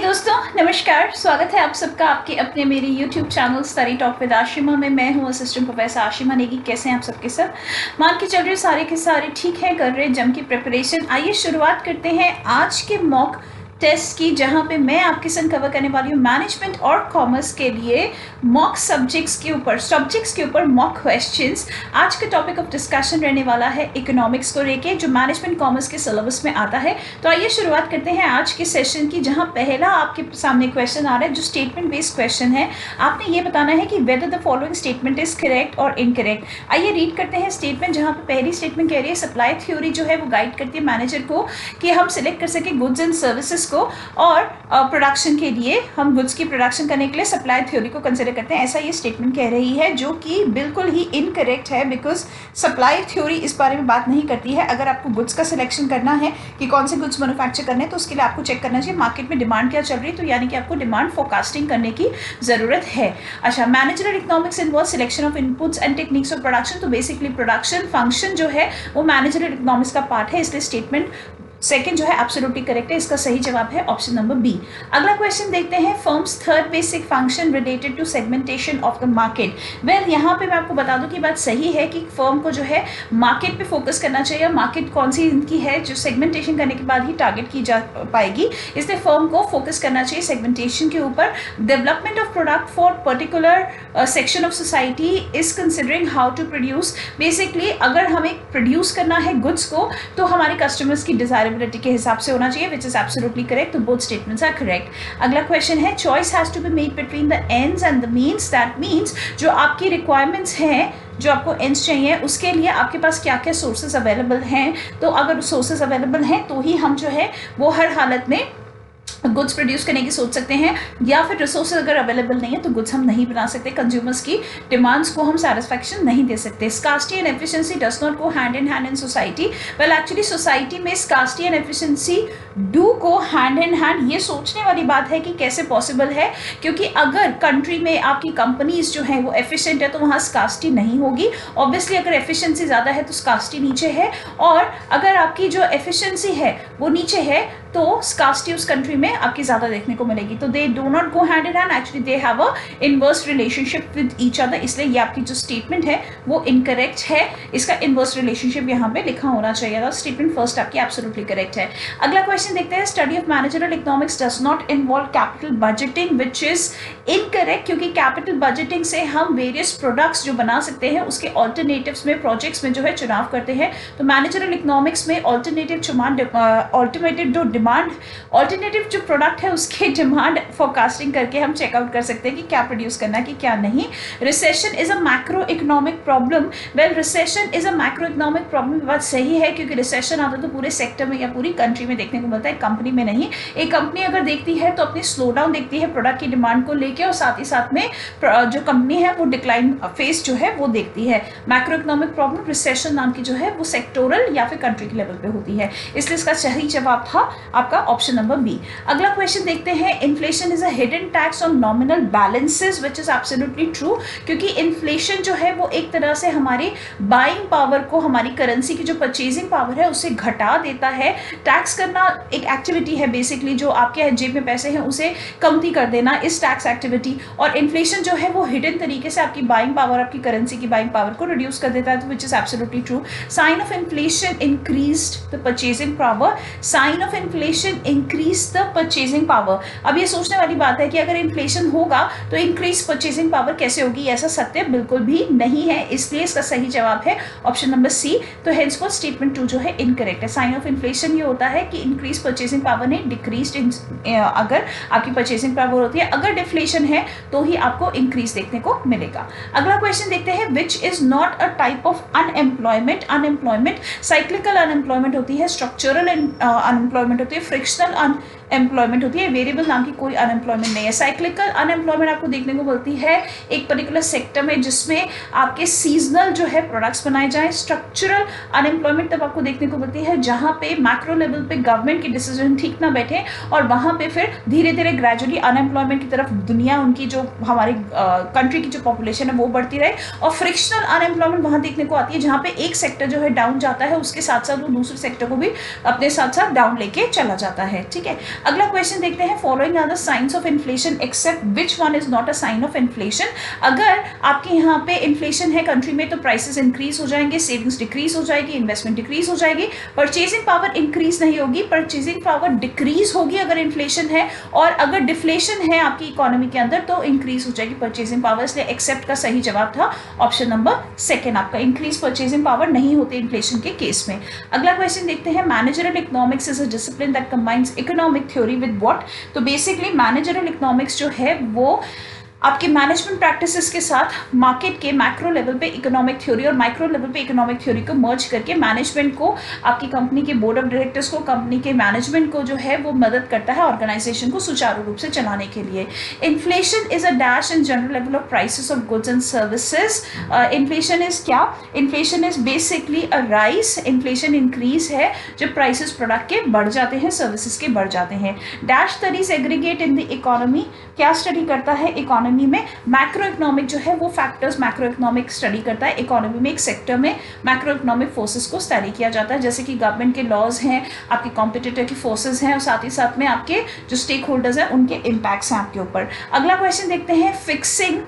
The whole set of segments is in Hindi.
दोस्तों नमस्कार, स्वागत है आप सबका आपके अपने मेरे YouTube channel study talk with Ashima में। मैं हूं असिस्टेंट प्रोफेसर आशिमा नेगी। कैसे हैं आप सबके सब? मान के चल रहे सारे के सारे ठीक हैं, कर रहे जम की प्रिपरेशन। आइए शुरुआत करते हैं आज के मॉक टेस्ट की, जहां पे मैं आपके संग कवर करने वाली हूँ मैनेजमेंट और कॉमर्स के लिए मॉक सब्जेक्ट्स के ऊपर मॉक क्वेश्चंस। आज का टॉपिक ऑफ डिस्कशन रहने वाला है इकोनॉमिक्स को लेके, जो मैनेजमेंट कॉमर्स के सिलेबस में आता है। तो आइए शुरुआत करते हैं आज के सेशन की, जहां पहला आपके सामने क्वेश्चन आ रहा है जो स्टेटमेंट बेस्ड क्वेश्चन है। आपने ये बताना है कि whether the following statement is correct और इनकरेक्ट। आइए रीड करते हैं स्टेटमेंट, जहां पे पहली स्टेटमेंट कह रही है सप्लाई थ्योरी जो है वो गाइड करती है मैनेजर को कि हम सिलेक्ट कर सके गुड्स एंड सर्विसेज को, और प्रोडक्शन के लिए हम गुड्स की प्रोडक्शन करने के लिए सप्लाई थ्योरी को कंसिडर करते हैं। ऐसा ये स्टेटमेंट कह रही है, जो कि बिल्कुल ही इनकरेक्ट है, बिकॉज सप्लाई थ्योरी इस बारे में बात नहीं करती है। अगर आपको गुड्स का सिलेक्शन करना है कि कौन से गुड्स मैन्युफैक्चर करने हैं, तो उसके लिए आपको चेक करना चाहिए मार्केट में डिमांड क्या चल रही है, तो यानी कि आपको डिमांड फोरकास्टिंग करने की जरूरत है। अच्छा, managerial economics involve selection of inputs and techniques of production. तो बेसिकली प्रोडक्शन फंक्शन जो है वो मैनेजरल इकोनॉमिक्स का पार्ट है, इसलिए स्टेटमेंट सेकंड जो है एब्सोल्युटली करेक्ट है। इसका सही जवाब है ऑप्शन नंबर बी। अगला क्वेश्चन देखते हैं, firms third basic function related to segmentation of the market. Well, यहाँ पे मैं आपको बता दूं कि बात सही है कि फर्म को जो है मार्केट पे फोकस करना चाहिए। मार्केट कौन सी इनकी है जो सेगमेंटेशन करने के बाद ही टारगेट की जा पाएगी, इसलिए फर्म को फोकस करना चाहिए सेगमेंटेशन के ऊपर। Development of product for particular section of society is considering how to produce. Basically अगर हमें प्रोड्यूस करना है गुड्स को, तो हमारे कस्टमर्स की डिजायरेबिलिटी के हिसाब से होना चाहिए, विच इज एब्सोल्युटली करेक्ट। तो बोथ स्टेटमेंट्स आर करेक्ट। अगला क्वेश्चन है, choice has to be made between the ends and the means. That means जो आपकी रिक्वायरमेंट्स हैं, जो आपको एंड्स चाहिए, उसके लिए आपके पास क्या क्या सोर्सेज अवेलेबल हैं। तो अगर सोर्सेज अवेलेबल हैं तो ही हम जो है वो हर हालत में गुड्स प्रोड्यूस करने की सोच सकते हैं, या फिर रिसोर्सेज अगर अवेलेबल नहीं है तो गुड्स हम नहीं बना सकते, कंज्यूमर्स की डिमांड्स को हम सैटिस्फैक्शन नहीं दे सकते। Scarcity and efficiency does not go hand in hand in society. Well, actually society में स्कार्सिटी एंड एफिशिएंसी डू को हैंड इन हैंड। ये सोचने वाली बात है कि कैसे पॉसिबल है, क्योंकि अगर कंट्री में आपकी कंपनीज जो है वो एफिशिएंट है तो वहाँ स्कार्सिटी नहीं होगी। ऑब्वियसली अगर एफिशिएंसी ज़्यादा है तो स्कार्सिटी नीचे है, और अगर आपकी जो एफिशिएंसी है वो नीचे है तो स्कार्सिटी उस कंट्री में आपकी ज़्यादा देखने को मिलेगी। तो they do not go hand in hand, actually they have a inverse relationship with each other. इसलिए ये आपकी जो स्टेटमेंट है वो इनकरेक्ट है, इसका इनवर्स रिलेशनशिप यहाँ पे लिखा होना चाहिए था। स्टेटमेंट फर्स्ट आपकी एब्सोल्युटली करेक्ट है। अगला क्वेश्चन देखते हैं, study of managerial economics does not involve capital budgeting, which is incorrect, क्योंकि कैपिटल बजटिंग से हम वेरियस प्रोडक्ट्स जो बना सकते हैं उसके ऑल्टरनेटिव्स में, प्रोजेक्ट्स में जो है चुनाव करते हैं। तो मैनेजरल इकोनॉमिक्स में ऑल्टरनेटिव जो प्रोडक्ट है उसके डिमांड फोरकास्टिंग करके हम चेकआउट कर सकते हैं कि क्या प्रोड्यूस करना है कि क्या नहीं। Recession is a macro economic problem. Well, recession is a macro economic problem, बात सही है, क्योंकि रिसेशन आता तो पूरे सेक्टर में या पूरी कंट्री में देखने को मिलता है, कंपनी में नहीं। एक कंपनी अगर देखती है तो अपनी स्लो डाउन देखती है प्रोडक्ट की डिमांड को लेकर, और साथ ही साथ में जो कंपनी है वो डिक्लाइन फेस जो है वो देखती है। मैक्रो इकोनॉमिक प्रॉब्लम रिसेशन नाम की जो है वो सेक्टोरल या फिर कंट्री के लेवल पे होती है, इसलिए इसका सही जवाब था आपका ऑप्शन नंबर बी। अगला क्वेश्चन देखते हैं, inflation is a hidden tax on nominal balances, which is absolutely true, क्योंकि इन्फ्लेशन जो है वो एक तरह से हमारी बाइंग पावर को, हमारी करेंसी की जो परचेजिंग पावर है उसे घटा देता है। टैक्स करना एक एक्टिविटी है बेसिकली, जो आपके जेब में पैसे हैं उसे कमती कर देना इस टैक्स एक्टिविटी, और इन्फ्लेशन जो है वो हिडन तरीके से आपकी बाइंग पावर, आपकी करेंसी की बाइंग पावर को रिड्यूस कर देता है, तो which is absolutely true. Sign of inflation increased the purchasing power. Sign of inflation increase the purchasing power. अब ये सोचने वाली बात है कि अगर इन्फ्लेशन होगा तो इंक्रीज परचेजिंग पावर कैसे होगी, ऐसा सत्य बिल्कुल भी नहीं है, इसलिए इसका सही जवाब है ऑप्शन नंबर सी। तो हेंसफॉर स्टेटमेंट 2 जो है इनकरेक्ट है। साइन ऑफ इन्फ्लेशन ये होता है कि इंक्रीज परचेजिंग पावर नहीं, डिक्रीज अगर आपकी परचेजिंग पावर होती है, अगर डिफ्लेशन है तो ही आपको इंक्रीज देखने को मिलेगा। अगला क्वेश्चन देखते हैं, which is not a type of unemployment. Unemployment cyclical unemployment होती है, स्ट्रक्चरल अनएम्प्लॉयमेंट होती है, फ्रिक्शनल अनएम्प्लॉयमेंट होती है, वेरिएबल नाम की कोई अनएम्प्लॉयमेंट नहीं है। साइक्लिकल अनएम्प्लॉयमेंट आपको देखने को मिलती है एक पर्टिकुलर सेक्टर में जिसमें आपके सीजनल जो है प्रोडक्ट्स बनाए जाएं। स्ट्रक्चरल अनएम्प्लॉयमेंट तब आपको देखने को मिलती है जहां पे मैक्रो लेवल पे गवर्नमेंट के डिसीजन ठीक ना बैठे और वहां पे फिर धीरे धीरे ग्रेजुअली अनएम्प्लॉयमेंट की तरफ दुनिया, उनकी जो हमारी कंट्री की जो पॉपुलेशन है वो बढ़ती रहे। और फ्रिक्शनल अनएम्प्लॉयमेंट वहां देखने को आती है जहां पे एक सेक्टर जो है डाउन जाता है, उसके साथ साथ वो दूसरे सेक्टर को भी अपने साथ साथ डाउन लेके चला जाता है। ठीक है, अगला क्वेश्चन देखते हैं, following are the signs of inflation except which one is not a sign of inflation. अगर आपके यहाँ पे इन्फ्लेशन है कंट्री में तो प्राइसेस इंक्रीज हो जाएंगे, सेविंग्स डिक्रीज हो जाएगी, इन्वेस्टमेंट डिक्रीज हो जाएगी, परचेजिंग पावर इंक्रीज नहीं होगी, परचेजिंग पावर डिक्रीज होगी अगर इन्फ्लेशन है, और अगर डिफ्लेशन है आपकी इकोनॉमी के अंदर तो इंक्रीज हो जाएगी परचेजिंग पावर। इसलिए एक्सेप्ट का सही जवाब था ऑप्शन नंबर सेकेंड आपका, इंक्रीज परचेजिंग पावर नहीं होती इन्फ्लेशन के केस में। अगला क्वेश्चन देखते हैं, managerial economics is a discipline that combines economic theory with what. तो बेसिकली मैनेजरियल इकोनॉमिक्स जो है वो आपके मैनेजमेंट प्रैक्टिसेस के साथ मार्केट के मैक्रो लेवल पे इकोनॉमिक थ्योरी और माइक्रो लेवल पे इकोनॉमिक थ्योरी को मर्ज करके मैनेजमेंट को, आपकी कंपनी के बोर्ड ऑफ डायरेक्टर्स को, कंपनी के मैनेजमेंट को जो है वो मदद करता है ऑर्गेनाइजेशन को सुचारू रूप से चलाने के लिए। Inflation is a dash in general level of prices of goods and services. Inflation is क्या? Inflation is basically a rise, inflation increase है जब प्राइसेस प्रोडक्ट के बढ़ जाते हैं, सर्विसेज के बढ़ जाते हैं। Dash studies aggregate in the economy, क्या स्टडी करता है इकोनॉमी में? मैक्रो इकोनॉमिक जो है वो फैक्टर्स मैक्रो इकोनॉमिक स्टडी करता है। इकोनॉमी में एक सेक्टर में मैक्रो इकोनॉमिक फोर्सेस को स्टडी किया जाता है, जैसे कि गवर्नमेंट के लॉज हैं, आपके कॉम्पिटिटर की फोर्सेस हैं, और साथ ही साथ में आपके जो स्टेक होल्डर्स हैं उनके इम्पैक्ट्स हैं आपके ऊपर। अगला क्वेश्चन देखते हैं, fixing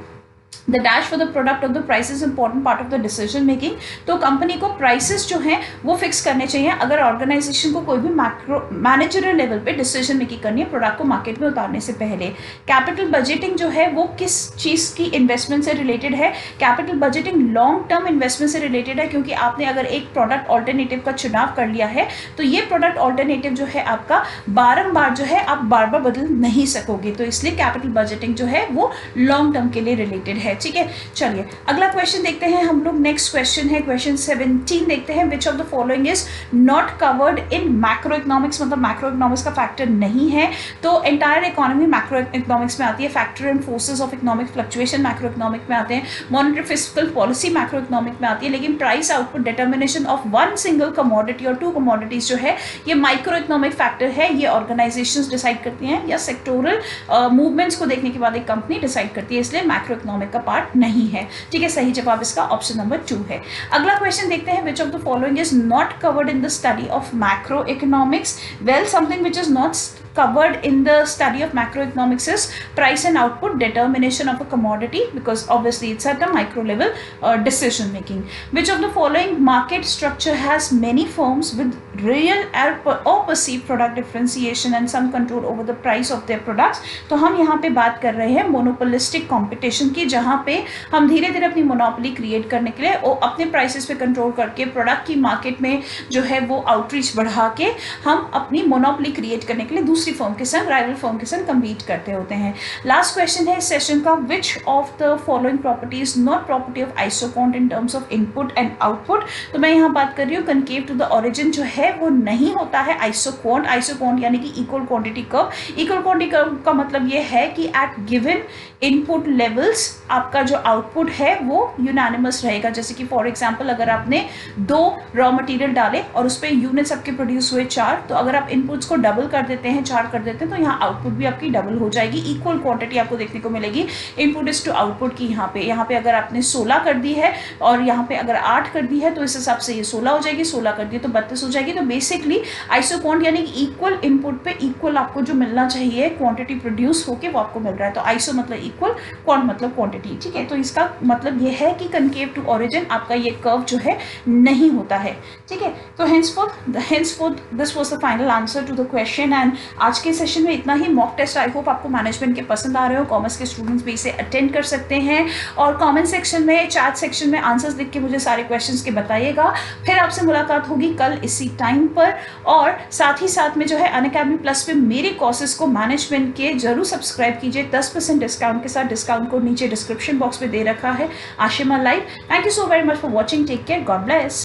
the dash for the product of the prices important part of the decision making. तो कंपनी को प्राइसेस जो हैं वो फिक्स करने चाहिए अगर ऑर्गेनाइजेशन को कोई भी मैक्रो मैनेजरियल लेवल पे डिसीजन मेकिंग करनी है प्रोडक्ट को मार्केट में उतारने से पहले। कैपिटल बजटिंग जो है वो किस चीज़ की इन्वेस्टमेंट से रिलेटेड है? Capital budgeting long term investment से रिलेटेड है, क्योंकि आपने अगर एक प्रोडक्ट ऑल्टरनेटिव का चुनाव कर लिया है तो ये प्रोडक्ट ऑल्टरनेटिव जो है आपका बारंबार जो है आप बार बार बदल नहीं सकोगे, तो इसलिए कैपिटल बजटिंग जो है वो लॉन्ग टर्म के लिए रिलेटेड है। ठीक है, चलिए अगला क्वेश्चन देखते हैं हम लोग। नेक्स्ट क्वेश्चन है क्वेश्चन 17 देखते हैं, which of the following is not covered in macro economics, मतलब मैक्रो इकोनॉमिक्स का फैक्टर नहीं है। तो एंटायर इकोनॉमी मैक्रो इकोनॉमिक्स में आती है। Factor and forces of economic fluctuation macro economic में आते हैं। Monetary fiscal policy macro economic में आती है, लेकिन price output determination of one single commodity और टू कमोडिटीज जो है ये माइक्रो इकोनॉमिक फैक्टर है। ये ऑर्गेनाइजेशंस डिसाइड करती हैं या सेक्टोरल मूवमेंट्स को देखने के बाद एक कंपनी डिसाइड करती है, इसलिए मैक्रो इकोनॉमिक का पार्ट नहीं है। ठीक है, सही जवाब इसका ऑप्शन नंबर 2 है। अगला क्वेश्चन देखते हैं, which of the following is not covered in the study of macro economics. Well, something which is not covered in the study of macroeconomics is price and output determination of a commodity, because obviously it's at a micro level decision making. Which of the following market structure has many firms with real or perceived product differentiation and some control over the price of their products? तो हम यहाँ पे बात कर रहे हैं मोनोपोलिस्टिक कंपटीशन की, जहाँ पे हम धीरे धीरे अपनी मोनोपोली क्रिएट करने के लिए और अपने प्राइसेस पे कंट्रोल करके प्रोडक्ट की मार्केट में जो है वो आउटरीच बढ़ा के हम अपनी मोनोपोली क्रिएट करने के लिए दूसरी फर्म के संग, राइवल फर्म के संग कम्पीट करते होते हैं। लास्ट क्वेश्चन है इस सेशन का, which of the following property is not property of isoquant in terms of input and output. तो मैं यहाँ बात कर रही हूँ कनकेव टू द ओरिजिन जो है वो नहीं होता है आइसोकॉन्ट। आइसोकॉन्ट यानी कि equal quantity curve. Equal quantity curve का मतलब ये है कि एट गिवन इनपुट लेवल्स आपका जो आउटपुट है वो यूनानिमस रहेगा। जैसे कि फॉर एग्जांपल अगर आपने 2 रॉ मटेरियल डाले और उस पर यूनिट्स आपके प्रोड्यूस हुए 4, तो अगर आप इनपुट्स को डबल कर देते हैं, 4 कर देते हैं, तो यहाँ आउटपुट भी आपकी डबल हो जाएगी। इक्वल क्वांटिटी आपको देखने को मिलेगी इनपुट इज टू आउटपुट की। यहाँ पे अगर आपने 16 कर दी है और यहाँ पे अगर 8 कर दी है तो इस हिसाब से ये 16 हो जाएगी, 16 कर दी तो 32 हो जाएगी। तो बेसिकली आइसोकॉन्ट यानी कि इक्वल इनपुट पे इक्वल आपको जो मिलना चाहिए क्वांटिटी प्रोड्यूस होके वो आपको मिल रहा है। तो आइसो मतलब इक्वल, क्वांट मतलब क्वांटिटी। ठीक है, तो इसका मतलब ये है कि कनकेव टू ओरिजिन आपका ये कर्व जो है नहीं होता है। ठीक है, तो henceforth this was the final answer to the question. And आज के सेशन में इतना ही। मॉक टेस्ट आई होप आपको मैनेजमेंट के पसंद आ रहे हो। कॉमर्स के स्टूडेंट्स भी इसे अटेंड कर सकते हैं और कमेंट सेक्शन में, चैट सेक्शन में आंसर्स लिख के मुझे सारे क्वेश्चंस के बताइएगा। फिर आपसे मुलाकात होगी कल इसी टाइम पर। और साथ ही साथ में जो है अनअकैडमी प्लस पे मेरे कोर्सेज को मैनेजमेंट के जरूर सब्सक्राइब कीजिए 10% डिस्काउंट के साथ। डिस्काउंट कोड नीचे डिस्क्रिप्शन बॉक्स में दे रखा है, Ashima live. Thank you so very much for watching. Take care, God bless.